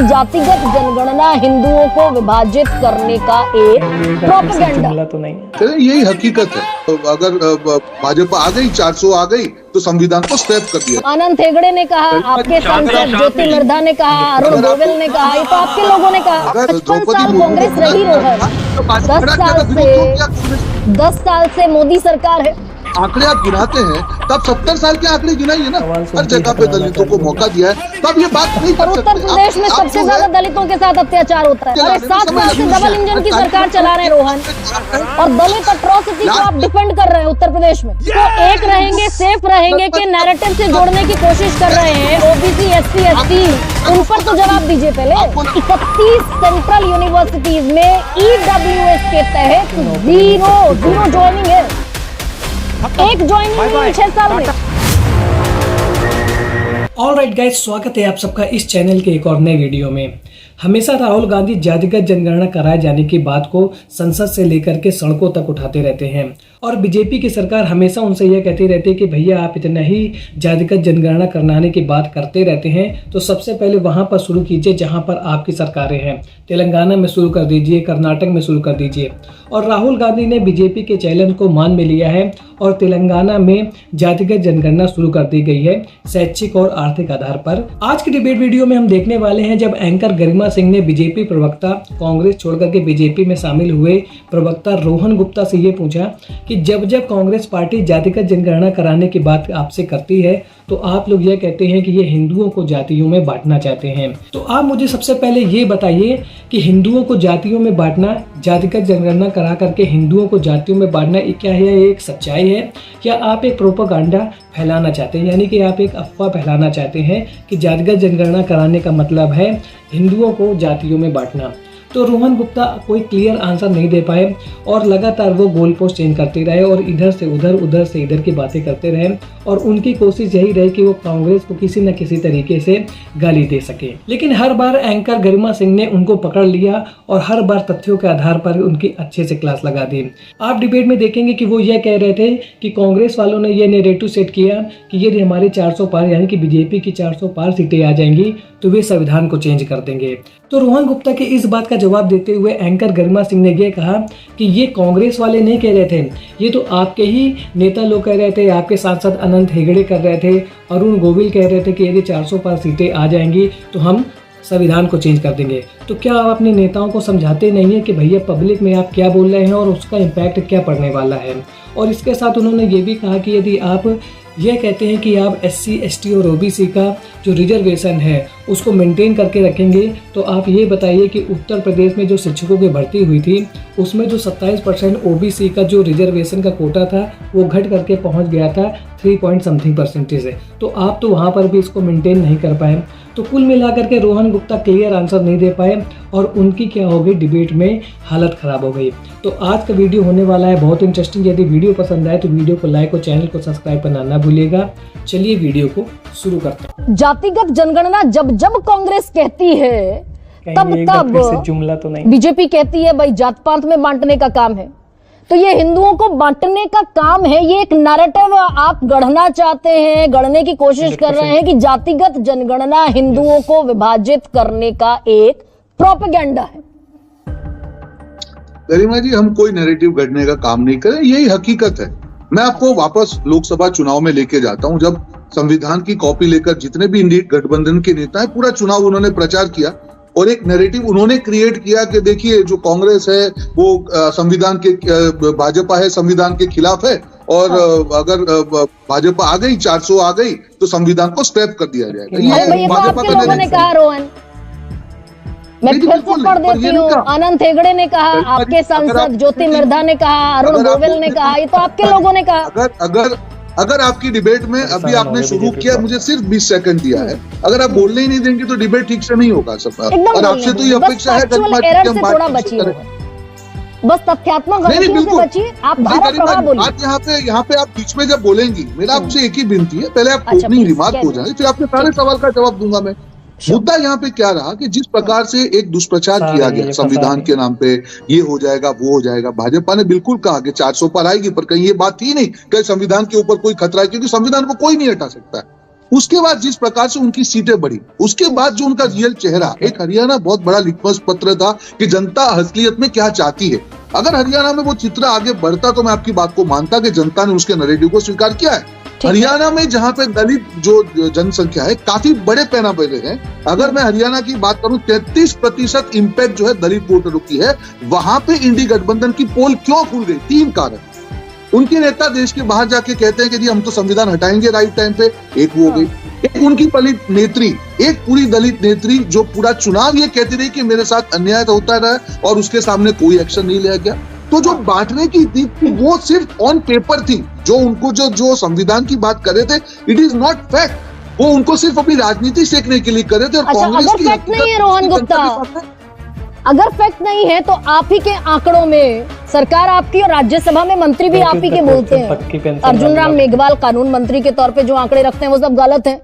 जातिगत जनगणना हिंदुओं को विभाजित करने का एक प्रोपेगेंडा तो नहीं। यही हकीकत है। तो अगर भाजपा आ गई, 400 आ गई, तो संविधान को स्क्रैप कर दिया। आनंद हेगड़े ने कहा, आपके सांसद ज्योति मिर्धा ने कहा, अरुण गोविल ने कहा, ये तो आपके लोगों ने कहा। 55 साल कांग्रेस रही रोहन, 10 साल से मोदी सरकार है। आंकड़े आप गिनाते हैं तब 70 साल के आंकड़े गिनाइए ना। हर जगह पे दलितों को मौका दिया है, तब ये बात नहीं कर सकते। उत्तर प्रदेश में सबसे ज्यादा दलितों के साथ अत्याचार होता है। अरे 7 साल से डबल इंजन की सरकार चला रहे हैं रोहन, और दलित अट्रॉसिटी को आप डिफेंड कर रहे हैं उत्तर प्रदेश में। तो एक रहेंगे, सेफ रहेंगे के नैरेटिव से जोड़ने की कोशिश कर रहे हैं ओबीसी, एससी, एसटी, उन पर तो जवाब दीजिए पहले। 31 सेंट्रल यूनिवर्सिटीज में ईडब्ल्यूएस के तहत जीरो ज्वाइनिंग है। एक ज्वाइनिंग 6 साल में। ऑलराइट गाइस, स्वागत है आप सबका इस चैनल के एक और नए वीडियो में। हमेशा राहुल गांधी जातिगत जनगणना कराए जाने की बात को संसद से लेकर के सड़कों तक उठाते रहते हैं, और बीजेपी की सरकार हमेशा उनसे यह कहती रहती है कि भैया आप इतना ही जातिगत जनगणना कराने की बात करते रहते हैं तो सबसे पहले वहां पर शुरू कीजिए जहां पर आपकी सरकारें हैं। तेलंगाना में शुरू कर दीजिए, कर्नाटक में शुरू कर दीजिए। और राहुल गांधी ने बीजेपी के चैलेंज को मान में लिया है और तेलंगाना में जातिगत जनगणना शुरू कर दी गई है शैक्षिक और आर्थिक आधार पर। आज की डिबेट वीडियो में हम देखने वाले हैं जब एंकर गरिमा सिंह ने बीजेपी प्रवक्ता, कांग्रेस छोड़कर के बीजेपी में शामिल हुए प्रवक्ता रोहन गुप्ता से ये पूछा कि जब जब कांग्रेस पार्टी जातिगत जनगणना कराने की बात आपसे करती है तो आप लोग यह कहते हैं कि ये हिंदुओं को जातियों में बांटना चाहते हैं। तो आप मुझे सबसे पहले ये बताइए कि हिंदुओं को जातियों में बांटना, जातिगत जनगणना करा करके हिंदुओं को जातियों में बांटना क्या है? ये एक सच्चाई है या आप एक प्रोपेगेंडा फैलाना चाहते हैं, यानी कि आप एक अफवाह फैलाना चाहते हैं कि जातिगत जनगणना कराने का मतलब है हिंदुओं को जातियों में बांटना? तो रोहन गुप्ता कोई क्लियर आंसर नहीं दे पाए और लगातार वो गोल पोस्ट चेंज करते रहे और इधर से इधर की बातें करते रहे, और उनकी कोशिश यही रही कि वो कांग्रेस को किसी न किसी तरीके से गाली दे सके। लेकिन हर बार एंकर गरिमा सिंह ने उनको पकड़ लिया और हर बार तथ्यों के आधार पर उनकी अच्छे से क्लास लगा दी। आप डिबेट में देखेंगे कि वो यह कह रहे थे कि कांग्रेस वालों ने यह नैरेटिव सेट किया कि यदि हमारे 400 पार यानी कि बीजेपी की 400 पार सीटें आ जाएंगी तो वे संविधान को चेंज कर देंगे। तो रोहन गुप्ता के इस बात का जवाब देते हुए एंकर गरिमा सिंह ने यह कहा कि ये कांग्रेस वाले नहीं कह रहे थे, ये तो आपके ही नेता लोग कह रहे थे, आपके सांसद अनंत हेगड़े कर रहे थे, अरुण गोविल कह रहे थे कि यदि 400 पार सीटें आ जाएंगी तो हम संविधान को चेंज कर देंगे। तो क्या आप अपने नेताओं को समझाते नहीं है कि भैया पब्लिक में आप क्या बोल रहे हैं और उसका इम्पैक्ट क्या पड़ने वाला है? और इसके साथ उन्होंने ये भी कहा कि यदि आप यह कहते हैं कि आप SC, ST और OBC का जो रिजर्वेशन है उसको मेंटेन करके रखेंगे, तो आप ये बताइए कि उत्तर प्रदेश में जो शिक्षकों की भर्ती हुई थी उसमें जो 27% OBC का जो रिजर्वेशन का कोटा था वो घट करके पहुंच गया था 3% है। तो आप तो वहां पर भी इसको मेंटेन नहीं कर पाए। तो कुल मिलाकर के रोहन गुप्ता क्लियर आंसर नहीं दे पाए और उनकी क्या हो गई, डिबेट में हालत खराब हो गई। तो आज का वीडियो होने वाला है बहुत इंटरेस्टिंग। यदि वीडियो पसंद आए तो वीडियो को लाइक और चैनल को सब्सक्राइब करना ना भूलिएगा। चलिए वीडियो को शुरू करते हैं। जातिगत जनगणना जब कांग्रेस कहती है तब जुमला तो नहीं। बीजेपी कहती है भाई जात पात में बांटने का काम है। तो ये हिंदुओं को बांटने का काम है, ये एक नैरेटिव आप गढ़ना चाहते हैं, गढ़ने की कोशिश कर रहे हैं कि जातिगत जनगणना हिंदुओं को विभाजित करने का एक प्रोपेगेंडा है। गरिमा जी, हम कोई नैरेटिव गढ़ने का काम नहीं करें, यही हकीकत है। मैं आपको वापस लोकसभा चुनाव में लेके जाता हूं, जब संविधान की कॉपी लेकर जितने भी इंडिया गठबंधन के नेता है पूरा चुनाव उन्होंने प्रचार किया और एक नैरेटिव उन्होंने क्रिएट किया कि देखिए जो कांग्रेस है वो संविधान के, भाजपा है संविधान के खिलाफ है, और अगर भाजपा आ गई, 400 आ गई, तो संविधान को स्क्रैप कर दिया जाएगा। ये भाजपा के लोगों ने कहा रोहन, मैं फिर से पढ़ देती हूँ। आनंद हेगड़े ने कहा, आपके सांसद ज्योति मिर्धा ने कहा, अरुण गोविल ने कहा, ये तो आपके लोगों ने कहा। अगर आपकी डिबेट में अभी आपने शुरू किया, मुझे सिर्फ 20 सेकंड दिया है, अगर आप बोलने ही नहीं देंगे तो डिबेट ठीक से नहीं होगा सब। और आपसे तो ये अपेक्षा है बस तथ्यात्मक गलतियों से बचिए, आप धारा प्रवाह बोलिए। यहाँ पे आप बीच में जब बोलेंगी, मेरा आपसे एक ही विनती है, पहले आप ओपनिंग रिमार्क हो जाए, फिर आपके सारे सवाल का जवाब दूंगा मैं। मुद्दा यहाँ पे क्या रहा कि जिस प्रकार से एक दुष्प्रचार किया गया संविधान के नाम पे, ये हो जाएगा वो हो जाएगा। भाजपा ने बिल्कुल कहा कि 400 पर आएगी, पर कहीं ये बात थी नहीं कि संविधान के ऊपर कोई खतरा है, क्योंकि संविधान को कोई नहीं हटा सकता है। उसके बाद जिस प्रकार से उनकी सीटें बढ़ी, उसके बाद जो उनका रियल चेहरा, एक हरियाणा बहुत बड़ा लिटमस पत्र था कि जनता असलियत में क्या चाहती है। अगर हरियाणा में वो चित्र आगे बढ़ता तो मैं आपकी बात को मानता कि जनता ने उसके नैरेटिव को स्वीकार किया है। हरियाणा में जहां पे दलित जो जनसंख्या है काफी बड़े पैमाने हैं, अगर मैं हरियाणा की बात करूं 33% इम्पैक्ट जो है दलित वोटरों की है, वहां पे इंडी गठबंधन की पोल क्यों खुल गई? 3 कारण। उनके नेता देश के बाहर जाके कहते हैं कि जी हम तो संविधान हटाएंगे राइट टाइम पे, एक वो हो गई। एक उनकी दलित नेत्री, एक पूरी दलित नेत्री जो पूरा चुनाव ये कहती रही कि मेरे साथ अन्याय होता रहा और उसके सामने कोई एक्शन नहीं लिया गया। तो जो बांटने की थी वो सिर्फ ऑन पेपर थी, जो उनको जो संविधान की बात कर रहे थे, इट इज नॉट फैक्ट। वो उनको सिर्फ अपनी राजनीति सेकने के लिए कर रहे थे। और अच्छा, अगर फैक्ट नहीं है रोहन गुप्ता, अगर फैक्ट नहीं है तो आप ही के आंकड़ों में सरकार आपकी और राज्यसभा में मंत्री भी आप ही के बोलते हैं। अर्जुन राम मेघवाल कानून मंत्री के तौर पे जो आंकड़े रखते हैं वो सब गलत है।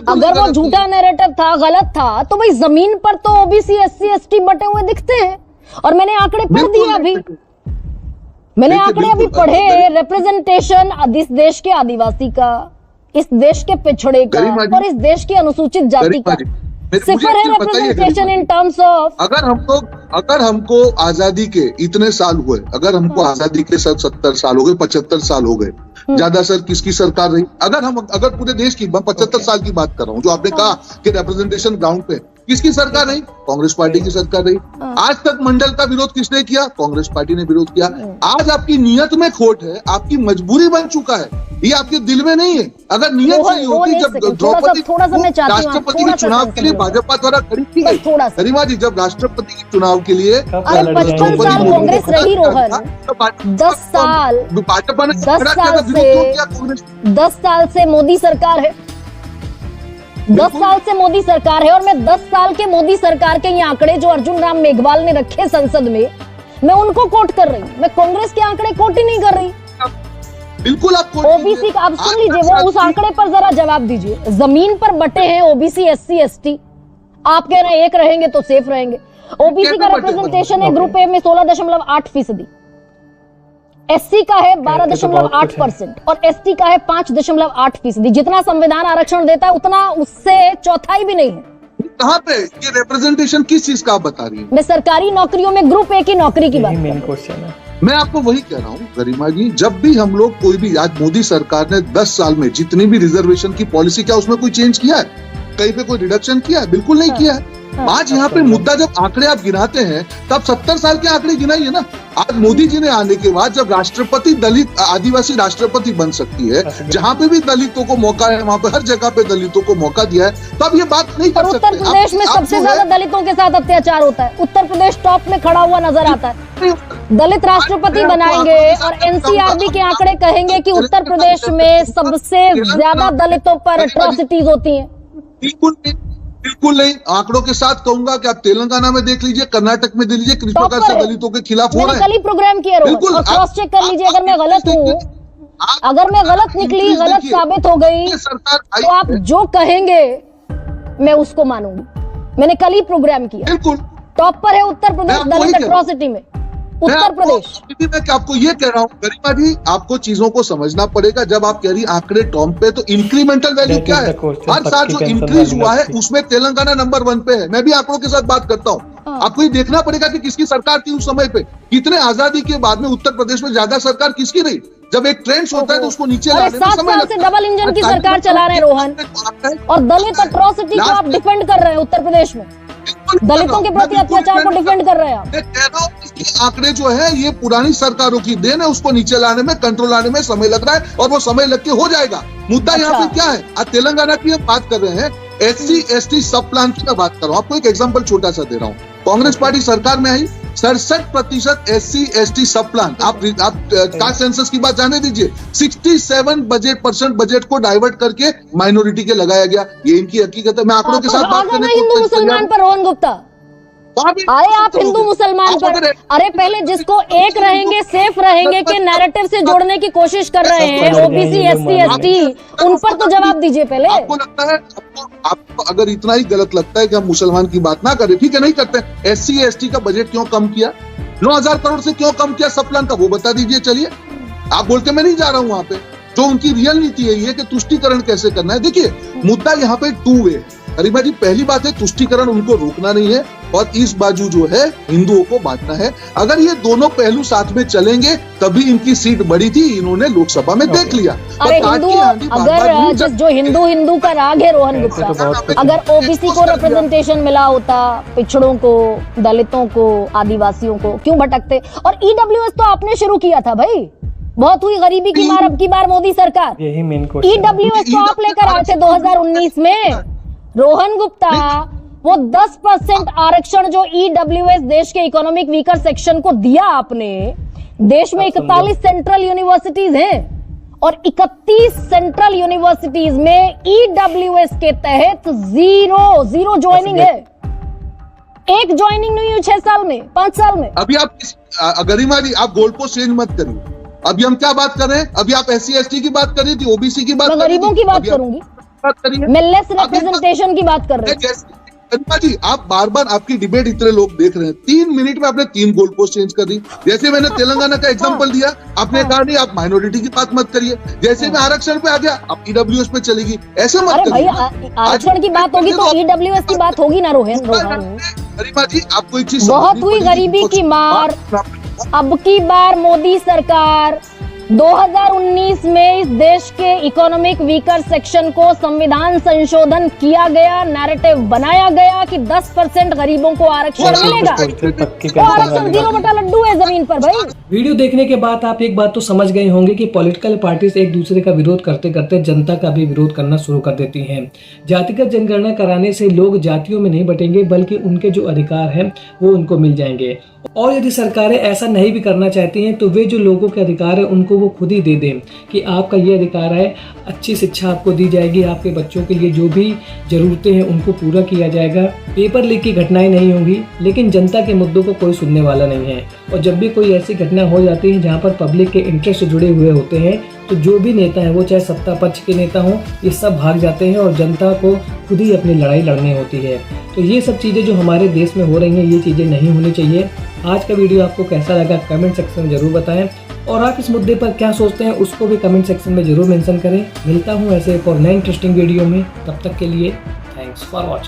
अगर वो झूठा नैरेटिव था, गलत था, तो भाई जमीन पर तो ओबीसी एससी एसटी बटे हुए दिखते हैं। और मैंने आंकड़े पढ़ दिए अभी, मैंने आंकड़े अभी पढ़े। रिप्रेजेंटेशन इस देश के आदिवासी का, इस देश के पिछड़े का और इस देश की अनुसूचित जाति का सिफर है रिप्रेजेंटेशन इन टर्म्स ऑफ। अगर हमको आजादी के इतने साल हुए, अगर हमको आजादी के 70 साल हो गए, 75 साल हो गए, ज्यादा सर किसकी सरकार रही? अगर पूरे देश की 75 साल की बात कर रहा हूँ, जो आपने कहा कि रिप्रेजेंटेशन ग्राउंड पे किसकी सरकार रही? कांग्रेस पार्टी की सरकार रही। आज तक मंडल का विरोध किसने किया? कांग्रेस पार्टी ने विरोध किया। आज आपकी नियत में खोट है, आपकी मजबूरी बन चुका है, ये आपके दिल में नहीं है। अगर नियत सही होती, जब द्रौपदी राष्ट्रपति के चुनाव के लिए भाजपा द्वारा खड़ी की गई, गरिमा जी, जब राष्ट्रपति के चुनाव के लिए 55 साल कांग्रेस रही रोहन, 10 साल भाजपा ने 10 साल से मोदी सरकार है, 10 साल से मोदी सरकार है। और मैं 10 साल के मोदी सरकार के ये आंकड़े जो अर्जुन राम मेघवाल ने रखे संसद में, मैं उनको कोट कर रही हूँ, मैं कांग्रेस के आंकड़े कोट ही नहीं कर रही। बिल्कुल आप ओबीसी का, आप सुन लीजिए, वो उस आंकड़े पर जरा जवाब दीजिए। जमीन पर बटे हैं ओबीसी एससी एसटी, आप कह रहे हैं एक रहेंगे तो सेफ रहेंगे। ओबीसी का रिप्रेजेंटेशन है ग्रुप ए में 16.8%, एससी का है 12.8% और एसटी का है 5.8%। जितना संविधान आरक्षण देता है उतना उससे चौथाई भी नहीं है। कहाँ पे ये रिप्रेजेंटेशन किस चीज का आप बता रही है? मैं सरकारी नौकरियों में ग्रुप ए की नौकरी की बात कर रही हूं। मैं आपको वही कह रहा हूँ गरिमा जी, जब भी हम लोग कोई भी, आज मोदी सरकार ने 10 साल में जितनी भी रिजर्वेशन की पॉलिसी, क्या उसमें कोई चेंज किया है? कहीं पे कोई रिडक्शन किया है? बिल्कुल नहीं किया है। आज यहाँ पे मुद्दा, जब आंकड़े आप गिनाते हैं तब 70 साल के आंकड़े गिनाइए ना। आज मोदी जी ने आने के बाद जब राष्ट्रपति दलित आदिवासी राष्ट्रपति बन सकती है, जहाँ पे भी दलितों को मौका है, वहाँ पे हर जगह पे दलितों को मौका दिया है, तब ये बात नहीं कर सकते। उत्तर प्रदेश में सबसे ज्यादा दलितों के साथ अत्याचार होता है, उत्तर प्रदेश टॉप में खड़ा हुआ नजर आता है। दलित राष्ट्रपति बनाएंगे और एनसीआरबी के आंकड़े कहेंगे कि उत्तर प्रदेश में सबसे ज्यादा दलितों पर एट्रोसिटीज होती है। बिल्कुल नहीं। आंकड़ों के साथ कहूंगा कि आप तेलंगाना में देख लीजिए, कर्नाटक में देख लीजिए, किस प्रकार से दलितों के खिलाफ हो रहा है। कल ही प्रोग्राम किया, बिल्कुल क्रॉस चेक कर लीजिए। अगर मैं गलत हूँ, अगर मैं गलत निकली, गलत साबित हो गई, तो आप जो कहेंगे मैं उसको मानूंगी। मैंने कल ही प्रोग्राम किया। बिल्कुल टॉप पर है उत्तर प्रदेश दलित एट्रोसिटी में। उत्तर प्रदेश मैं आपको ये कह रहा हूँ गरिमा जी, आपको चीजों को समझना पड़ेगा। जब आप कह रही आंकड़े टॉप पे, तो इंक्रीमेंटल वैल्यू क्या है? हर साल जो इंक्रीज हुआ है उसमें तेलंगाना नंबर 1 पे है। मैं भी आंकड़ों के साथ बात करता हूँ। आपको ये देखना पड़ेगा कि किसकी सरकार थी उस समय पे। कितने आजादी के बाद में उत्तर प्रदेश में ज्यादा सरकार किसकी रही? जब एक ट्रेंड होता है तो उसको नीचे लाने में समय लगता है। डबल इंजन की सरकार चला रहे हैं रोहन, और दलित एट्रोसिटी को आप डिफेंड कर रहे हैं। उत्तर प्रदेश में दलितों के प्रति अत्याचार को डिफेंड कर रहे हैं। मैं कह रहा हूँ आंकड़े जो है ये पुरानी सरकारों की देन है, उसको नीचे लाने में, कंट्रोल लाने में समय लग रहा है, और वो समय लग के हो जाएगा। मुद्दा यहाँ पे क्या है? आज तेलंगाना की बात कर रहे हैं, एससी एसटी सब प्लान की मैं बात कर रहा हूँ। आपको एक एग्जांपल छोटा सा दे रहा हूँ। कांग्रेस पार्टी सरकार में आई, 67% एससी एसटी सब प्लान। आप कास्ट सेंसस की बात जाने दीजिए, 67% बजट को डाइवर्ट करके माइनॉरिटी के लगाया गया। ये इनकी हकीकत है। मैं आंकड़ों के साथ बात करने को हिंदू मुसलमान पर रोहन गुप्ता, अरे आप हिंदू मुसलमान पर, अरे पहले जिसको एक रहेंगे सेफ रहेंगे के नैरेटिव से जोड़ने की कोशिश कर रहे हैं, ओबीसी एससी एसटी, उन पर तो जवाब दीजिए पहले। आपको लगता है, आपको अगर इतना ही गलत लगता है कि हम मुसलमान की बात ना करें, ठीक है, नहीं करते। एससी एसटी का बजट क्यों कम किया? 9,000 करोड़ से क्यों कम किया सब प्लान का, वो बता दीजिए। चलिए, आप बोलते मैं नहीं जा रहा हूँ वहां पे। तो उनकी रियल नीति यही है कि तुष्टीकरण कैसे करना है। देखिए मुद्दा यहाँ पे टू वे है। गरिमा जी, पहली बात है तुष्टीकरण उनको रोकना नहीं है और इस बाजू जो है हिंदुओं को बांटना है। अगर ये दोनों पहलू साथ में चलेंगे तभी इनकी सीट बढ़ी थी, इन्होंने लोकसभा में देख लिया। अरे हिंदू, अगर जो हिंदू का राग है रोहन गुप्ता, अगर ओबीसी को रिप्रेजेंटेशन मिला होता, पिछड़ों को, दलितों को, आदिवासियों को, क्यों भटकते। और ईडब्ल्यूएस तो आपने शुरू किया था भाई, बहुत हुई गरीबी की मार, अब की बार मोदी सरकार। यही मेन क्वेश्चन। ईडब्ल्यूएस तो आप लेकर आए थे 2019 में रोहन गुप्ता। वो 10% आरक्षण जो ईडब्ल्यूएस देश के इकोनॉमिक वीकर सेक्शन को दिया आपने, देश में 41 सेंट्रल यूनिवर्सिटीज हैं और 31 सेंट्रल यूनिवर्सिटीज में ईडब्ल्यूएस के तहत जीरो ज्वाइनिंग है। एक ज्वाइनिंग नहीं हुई 6 साल में, 5 साल में। अभी आप गरिमा जी, आप गोल पोस्ट चेंज मत करिए। अभी हम क्या बात कर रहे हैं? अभी आप SC ST की बात कर रही थी, ओबीसी की बात, गरीबों की बात करूंगी, मैं लेस रिप्रेजेंटेशन की बात कर रही हूँ। गरिमा जी, आप बार बार आपकी डिबेट इतने लोग देख रहे हैं, 3 मिनट में आपने 3 गोल पोस्ट चेंज कर दी। जैसे मैंने तेलंगाना का एग्जांपल दिया, आपने कहा नहीं आप माइनॉरिटी की बात मत करिए। जैसे मैं आरक्षण पे आ गया, आप ईडब्ल्यूएस पे चलेगी, ऐसे मत करिए। भाई आरक्षण की बात होगी तो ईडब्ल्यूएस की बात होगी ना रोहन। गरिमा जी, आपको एक चीज बहुत हुई गरीबी की मार। अब की बार मोदी सरकार 2019 में इस देश के इकोनॉमिक वीकर सेक्शन को संविधान संशोधन किया गया, नैरेटिव बनाया गया कि 10% गरीबों को आरक्षण मिलेगा। तो आरक्षण 0/लड्डू है जमीन पर भाई। वीडियो देखने के बाद आप एक बात तो समझ गए होंगे कि पॉलिटिकल पार्टीज एक दूसरे का विरोध करते करते जनता का भी विरोध करना शुरू कर देती हैं। जातिगत जनगणना कराने से लोग जातियों में नहीं बटेंगे, बल्कि उनके जो अधिकार हैं वो उनको मिल जाएंगे। और यदि सरकारें ऐसा नहीं भी करना चाहती हैं तो वे जो लोगों के अधिकार है उनको वो खुद ही दे दें कि आपका ये अधिकार है, अच्छी शिक्षा आपको दी जाएगी, आपके बच्चों के लिए जो भी जरूरतें हैं उनको पूरा किया जाएगा, पेपर लीक की घटनाएं नहीं होंगी। लेकिन जनता के मुद्दों को कोई सुनने वाला नहीं है। और जब भी कोई ऐसी घटना हो जाती है जहाँ पर पब्लिक के इंटरेस्ट जुड़े हुए होते हैं तो जो भी नेता है, वो चाहे सत्ता पक्ष के नेता हों, ये सब भाग जाते हैं और जनता को खुद ही अपनी लड़ाई लड़नी होती है। तो ये सब चीज़ें जो हमारे देश में हो रही हैं, ये चीज़ें नहीं होनी चाहिए। आज का वीडियो आपको कैसा लगा कमेंट सेक्शन में जरूर बताएं और आप इस मुद्दे पर क्या सोचते हैं उसको भी कमेंट सेक्शन में जरूर मेंशन करें। मिलता हूँ ऐसे एक और नए इंटरेस्टिंग वीडियो में, तब तक के लिए थैंक्स फॉर वॉचिंग।